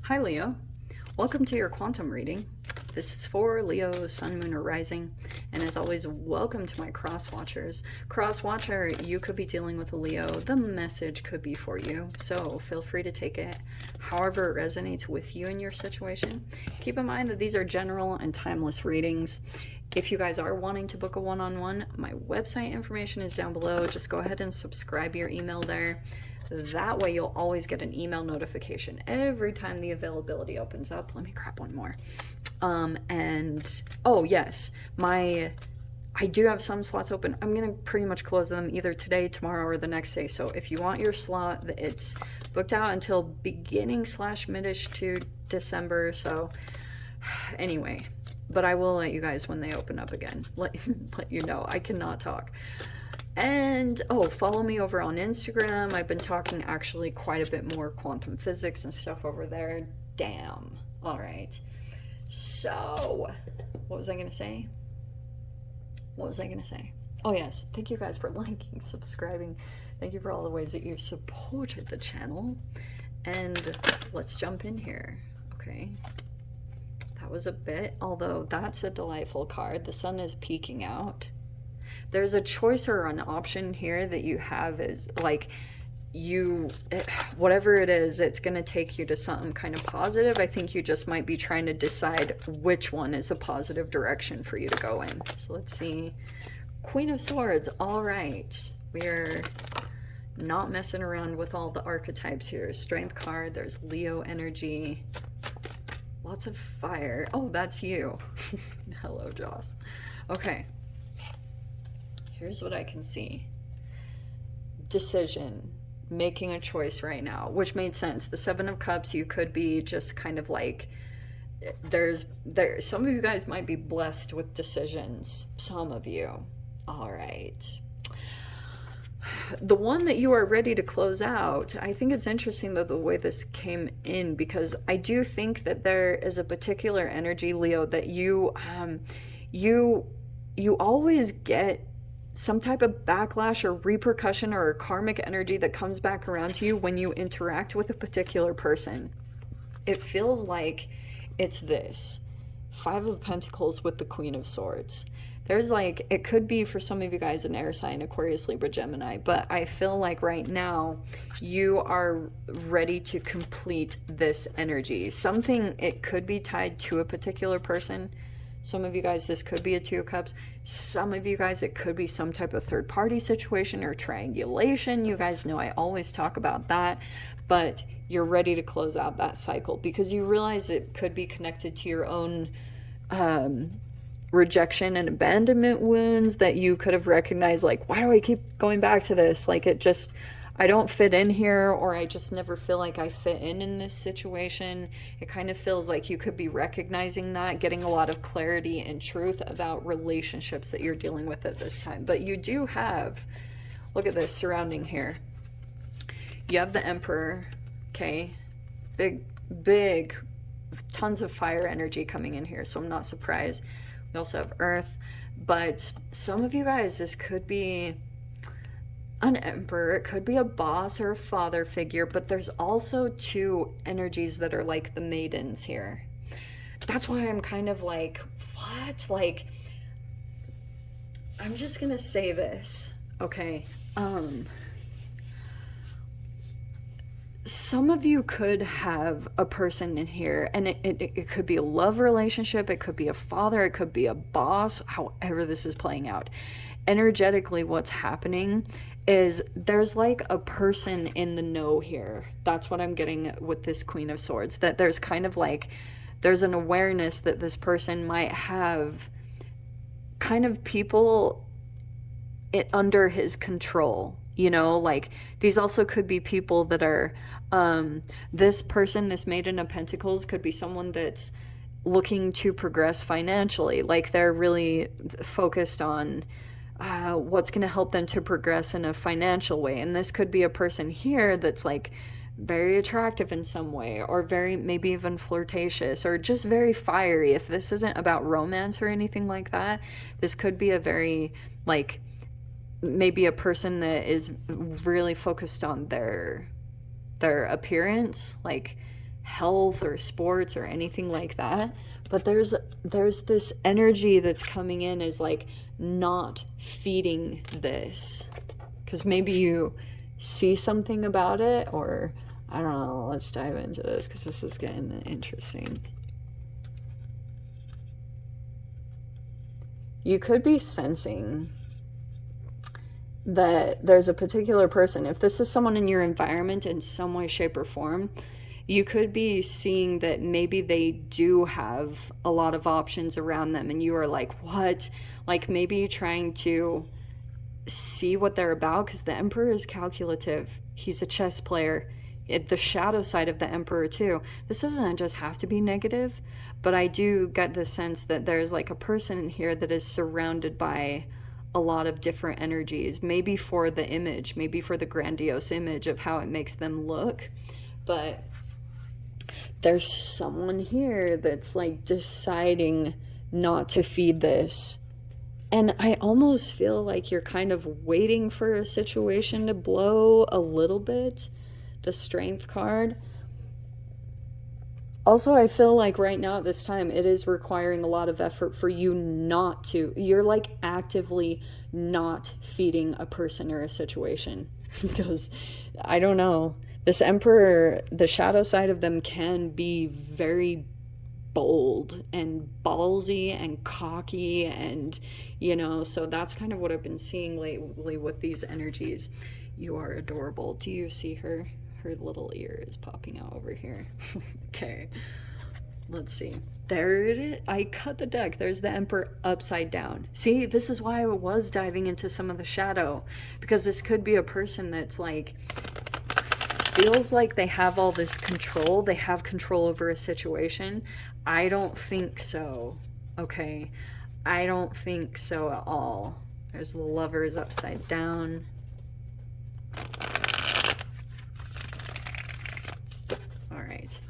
Hi Leo, welcome to your quantum reading. This is for Leo, Sun, Moon, or Rising, and as always, welcome to my cross watchers. Cross watcher, you could be dealing with a Leo. The message could be for you, so feel free to take it however it resonates with you in your situation. Keep in mind that these are general and timeless readings. If you guys are wanting to book a one-on-one, my website information is down below. Just go ahead and subscribe your email there. That way you'll always get an email notification every time the availability opens up. Let me grab one more. And oh yes, I do have some slots open. I'm gonna pretty much close them either today, tomorrow, or the next day. So if you want your slot, it's booked out until beginning / mid-ish to December. So anyway, but I will let you guys when they open up again. Let you know. I cannot talk. And follow me over on Instagram. I've been talking actually quite a bit more quantum physics and stuff over there. Damn. All right. So, what was I going to say? Oh, yes. Thank you guys for liking, subscribing. Thank you for all the ways that you've supported the channel. And let's jump in here. Okay. That was a bit, although that's a delightful card. The sun is peeking out. There's a choice or an option here that you have is like whatever it is, it's going to take you to something kind of positive. I think you just might be trying to decide which one is a positive direction for you to go in. So let's see. Queen of Swords. All right. We're not messing around with all the archetypes here. Strength card. There's Leo energy. Lots of fire. Oh, that's you. Hello, Joss. Okay. Here's what I can see. Decision. Making a choice right now, which made sense. The Seven of Cups, you could be just kind of like, some of you guys might be blessed with decisions. Some of you. All right. The one that you are ready to close out, I think it's interesting though the way this came in, because I do think that there is a particular energy, Leo, that you always get some type of backlash or repercussion or karmic energy that comes back around to you when you interact with a particular person. It feels like it's this. Five of Pentacles with the Queen of Swords. There's like, it could be for some of you guys an air sign, Aquarius, Libra, Gemini, but I feel like right now you are ready to complete this energy. Something, it could be tied to a particular person. Some of you guys, this could be a Two of Cups. Some of you guys, it could be some type of third-party situation or triangulation. You guys know I always talk about that, but you're ready to close out that cycle because you realize it could be connected to your own rejection and abandonment wounds that you could have recognized, like, why do I keep going back to this? Like, it just, I don't fit in here, or I just never feel like I fit in this situation. It kind of feels like you could be recognizing that, getting a lot of clarity and truth about relationships that you're dealing with at this time. But you do have, look at this surrounding here. You have the Emperor, okay? Big, tons of fire energy coming in here, so I'm not surprised. We also have Earth, but some of you guys, this could be an emperor, it could be a boss or a father figure, but there's also two energies that are like the maidens here. That's why I'm kind of like, what? Like, I'm just gonna say this, okay? Some of you could have a person in here, and it could be a love relationship, it could be a father, it could be a boss, however this is playing out. Energetically, what's happening is there's like a person in the know here. That's what I'm getting with this Queen of Swords, that there's kind of like, there's an awareness that this person might have kind of people under his control. You know, like these also could be people that are, this person, this Maiden of Pentacles, could be someone that's looking to progress financially. Like they're really focused on what's going to help them to progress in a financial way. And this could be a person here that's like very attractive in some way, or very, maybe even flirtatious, or just very fiery. If this isn't about romance or anything like that, this could be a very, like, maybe a person that is really focused on their appearance, like health or sports or anything like that. But there's this energy that's coming in as like not feeding this. Because maybe you see something about it, or I don't know. Let's dive into this because this is getting interesting. You could be sensing that there's a particular person. If this is someone in your environment in some way, shape, or form, you could be seeing that maybe they do have a lot of options around them, and you are like, what? Like maybe trying to see what they're about, because the Emperor is calculative. He's a chess player. The shadow side of the Emperor too. This doesn't just have to be negative, but I do get the sense that there's like a person in here that is surrounded by a lot of different energies, maybe for the image, maybe for the grandiose image of how it makes them look. But there's someone here that's like deciding not to feed this. And I almost feel like you're kind of waiting for a situation to blow a little bit. The Strength card. Also, I feel like right now at this time, it is requiring a lot of effort for you not to. You're like actively not feeding a person or a situation. Because, I don't know, this Emperor, the shadow side of them can be very bold and ballsy and cocky, and you know, so that's kind of what I've been seeing lately with these energies. You are adorable. Do you see her? Her little ear is popping out over here. Okay, let's see. There it is. I cut the deck. There's the Emperor upside down. See, this is why I was diving into some of the shadow, because this could be a person that's like feels like they have all this control. They have control over a situation. I don't think so. Okay, I don't think so at all. There's the Lovers upside down. All right.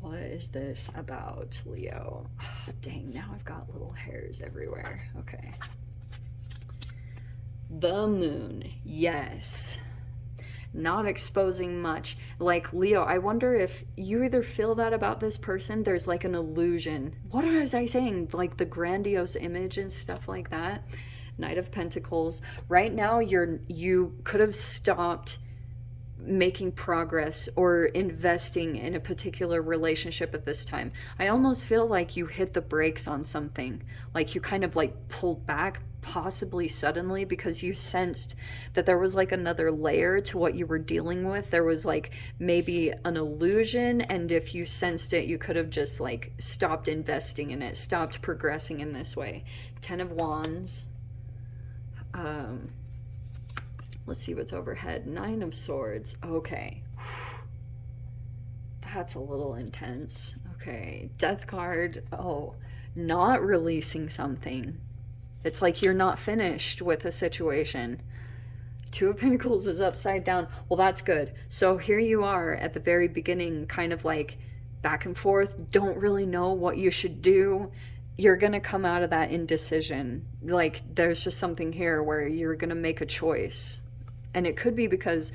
What is this about, Leo? Oh, dang, now I've got little hairs everywhere. Okay. The Moon. Yes. Not exposing much. Like, Leo, I wonder if you either feel that about this person, there's like an illusion. What was I saying? Like the grandiose image and stuff like that. Knight of Pentacles. Right now, you could have stopped making progress or investing in a particular relationship at this time. I almost feel like you hit the brakes on something. Like you kind of like pulled back, possibly suddenly, because you sensed that there was like another layer to what you were dealing with. There was like maybe an illusion, and if you sensed it, you could have just like stopped investing in it, stopped progressing in this way. 10 of Wands. Let's see what's overhead. 9 of Swords. Okay. That's a little intense. Okay. Death card. Oh, not releasing something. It's like you're not finished with a situation. 2 of Pentacles is upside down. Well, that's good. So here you are at the very beginning, kind of like back and forth. Don't really know what you should do. You're going to come out of that indecision. Like there's just something here where you're going to make a choice. And it could be because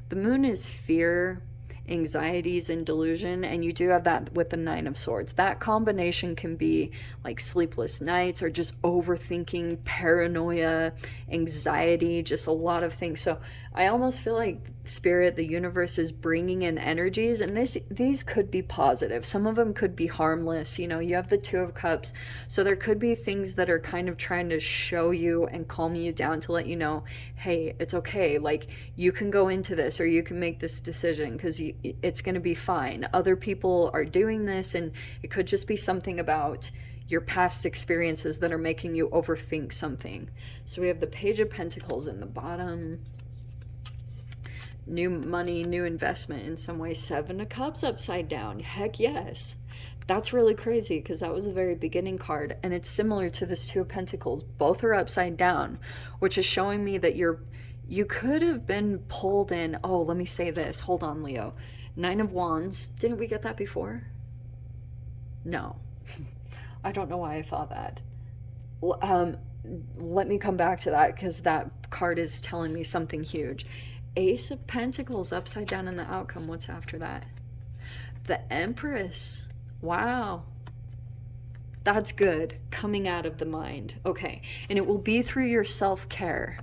the Moon is fear, anxieties, and delusion, and you do have that with the 9 of Swords. That combination can be like sleepless nights or just overthinking, paranoia, anxiety, just a lot of things. So I almost feel like Spirit, the universe, is bringing in energies, and these could be positive. Some of them could be harmless. You know, you have the 2 of Cups, so there could be things that are kind of trying to show you and calm you down to let you know, hey, it's okay. Like you can go into this, or you can make this decision, because it's going to be fine. Other people are doing this, and it could just be something about your past experiences that are making you overthink something. So we have the Page of Pentacles in the bottom. New money, new investment in some way. 7 of Cups upside down. Heck yes. That's really crazy, because that was the very beginning card, and it's similar to this 2 of Pentacles. Both are upside down, which is showing me that you could have been pulled in. Oh, let me say this. Hold on, Leo. 9 of Wands. Didn't we get that before? No. I don't know why I thought that. Let me come back to that, because that card is telling me something huge. Ace of Pentacles upside down in the outcome. What's after that? The Empress. Wow. That's good. Coming out of the mind. Okay. And it will be through your self-care.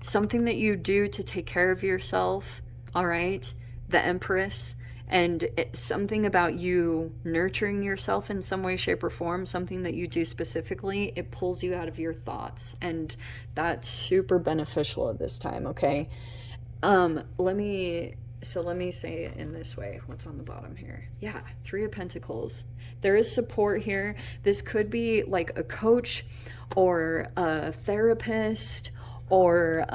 Something that you do to take care of yourself. All right. The Empress. And it's something about you nurturing yourself in some way, shape, or form, something that you do specifically, it pulls you out of your thoughts. And that's super beneficial at this time, okay? Let me say it in this way. What's on the bottom here? Yeah, Three of Pentacles. There is support here. This could be like a coach or a therapist or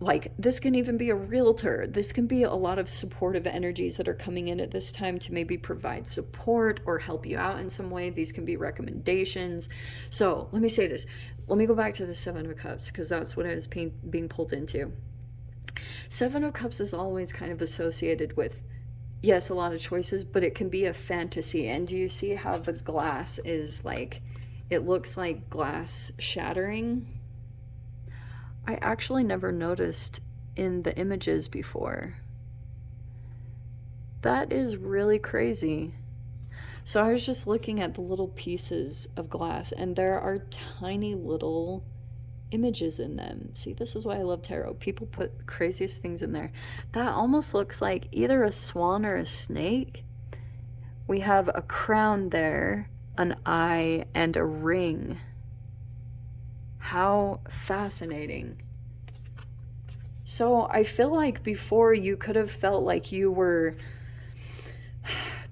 like this can even be a realtor. This can be a lot of supportive energies that are coming in at this time to maybe provide support or help you out in some way. These can be recommendations. So let me say this. Let me go back to the Seven of Cups because that's what I was being pulled into. Seven of Cups is always kind of associated with, yes, a lot of choices, but it can be a fantasy. And do you see how the glass is like, it looks like glass shattering? I actually never noticed in the images before. That is really crazy. So I was just looking at the little pieces of glass, and there are tiny little images in them. See, this is why I love tarot. People put the craziest things in there. That almost looks like either a swan or a snake. We have a crown there, an eye, and a ring. How fascinating. So I feel like before you could have felt like you were,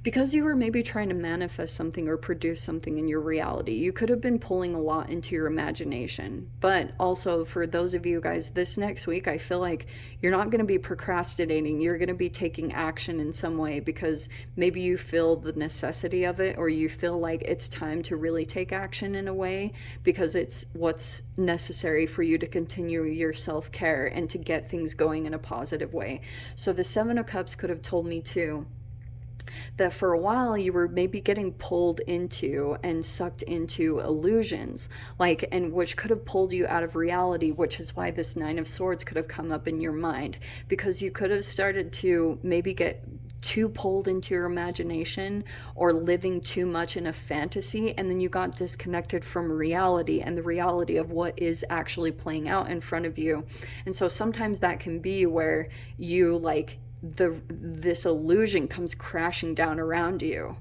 because you were maybe trying to manifest something or produce something in your reality, you could have been pulling a lot into your imagination. But also for those of you guys, this next week, I feel like you're not going to be procrastinating. You're going to be taking action in some way because maybe you feel the necessity of it, or you feel like it's time to really take action in a way because it's what's necessary for you to continue your self-care and to get things going in a positive way. So the Seven of Cups could have told me too that for a while you were maybe getting pulled into and sucked into illusions, like, and which could have pulled you out of reality, which is why this Nine of Swords could have come up in your mind, because you could have started to maybe get too pulled into your imagination or living too much in a fantasy, and then you got disconnected from reality and the reality of what is actually playing out in front of you. And so sometimes that can be where you like this illusion comes crashing down around you.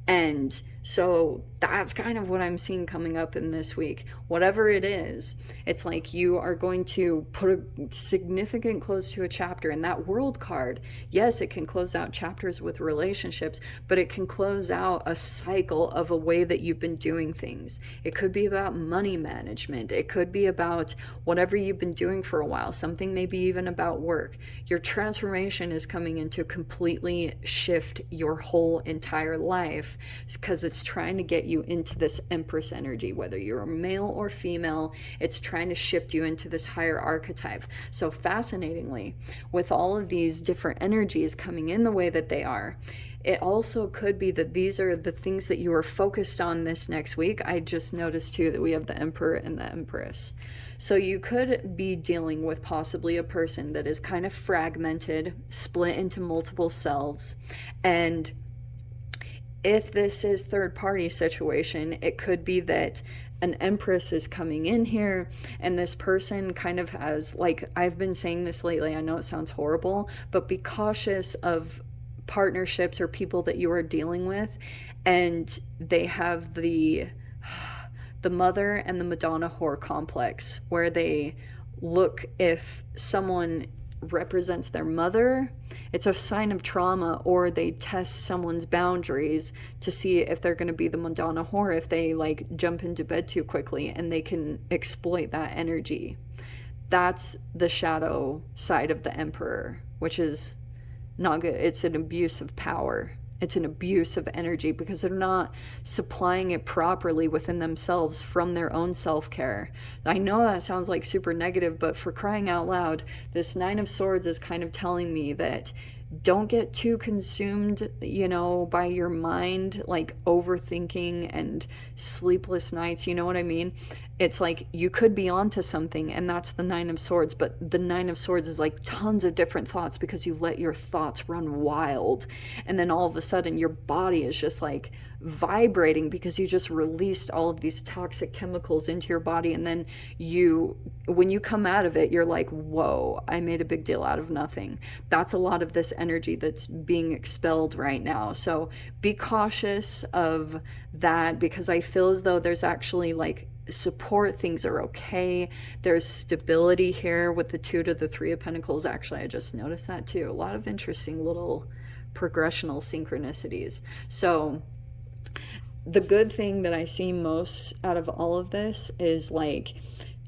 And so that's kind of what I'm seeing coming up in this week. Whatever it is, it's like you are going to put a significant close to a chapter. And that World card, yes, it can close out chapters with relationships, but it can close out a cycle of a way that you've been doing things. It could be about money management. It could be about whatever you've been doing for a while, something maybe even about work. Your transformation is coming in to completely shift your whole entire life because it's trying to get you into this Empress energy, whether you're a male or female. It's trying to shift you into this higher archetype. So fascinatingly, with all of these different energies coming in the way that they are, it also could be that these are the things that you are focused on this next week. I just noticed too that we have the Emperor and the Empress. So you could be dealing with possibly a person that is kind of fragmented, split into multiple selves, and if this is third party situation, it could be that an Empress is coming in here and this person kind of has, like, I've been saying this lately, I know it sounds horrible, but be cautious of partnerships or people that you are dealing with, and they have the mother and the Madonna whore complex, where they look, if someone represents their mother, it's a sign of trauma, or they test someone's boundaries to see if they're going to be the Madonna whore, if they like jump into bed too quickly and they can exploit that energy. That's the shadow side of the Emperor, which is not good. It's an abuse of power. It's an abuse of energy because they're not supplying it properly within themselves from their own self-care. I know that sounds like super negative, but for crying out loud, this Nine of Swords is kind of telling me that don't get too consumed, by your mind, like overthinking and sleepless nights, you know what I mean? It's like you could be onto something, and that's the Nine of Swords, but the Nine of Swords is like tons of different thoughts because you let your thoughts run wild, and then all of a sudden your body is just like vibrating because you just released all of these toxic chemicals into your body, and then when you come out of it, you're like, whoa, I made a big deal out of nothing. That's a lot of this energy that's being expelled right now. So be cautious of that, because I feel as though there's actually like support, things are okay, there's stability here with the Two to the Three of Pentacles. Actually, I just noticed that too. A lot of interesting little progressional synchronicities. So the good thing that I see most out of all of this is like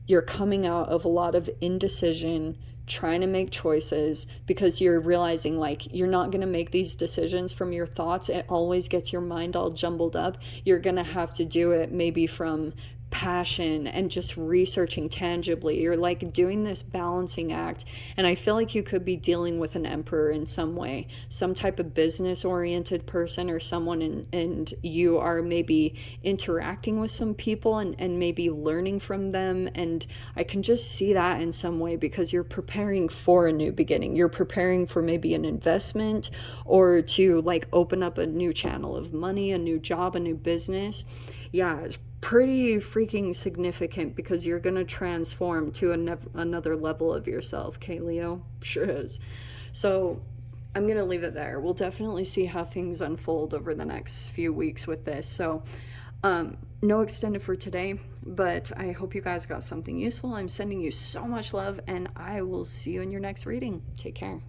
you're coming out of a lot of indecision, trying to make choices, because you're realizing like you're not going to make these decisions from your thoughts. It always gets your mind all jumbled up. You're going to have to do it maybe from passion and just researching tangibly. You're like doing this balancing act, and I feel like you could be dealing with an emperor in some way, some type of business oriented person or someone, and you are maybe interacting with some people and maybe learning from them. And I can just see that in some way because you're preparing for a new beginning. You're preparing for maybe an investment, or to like open up a new channel of money, a new job, a new business. Yeah, it's pretty freaking significant because you're going to transform to another level of yourself, okay, Leo? Sure is. So I'm going to leave it there. We'll definitely see how things unfold over the next few weeks with this. So no extended for today, but I hope you guys got something useful. I'm sending you so much love, and I will see you in your next reading. Take care.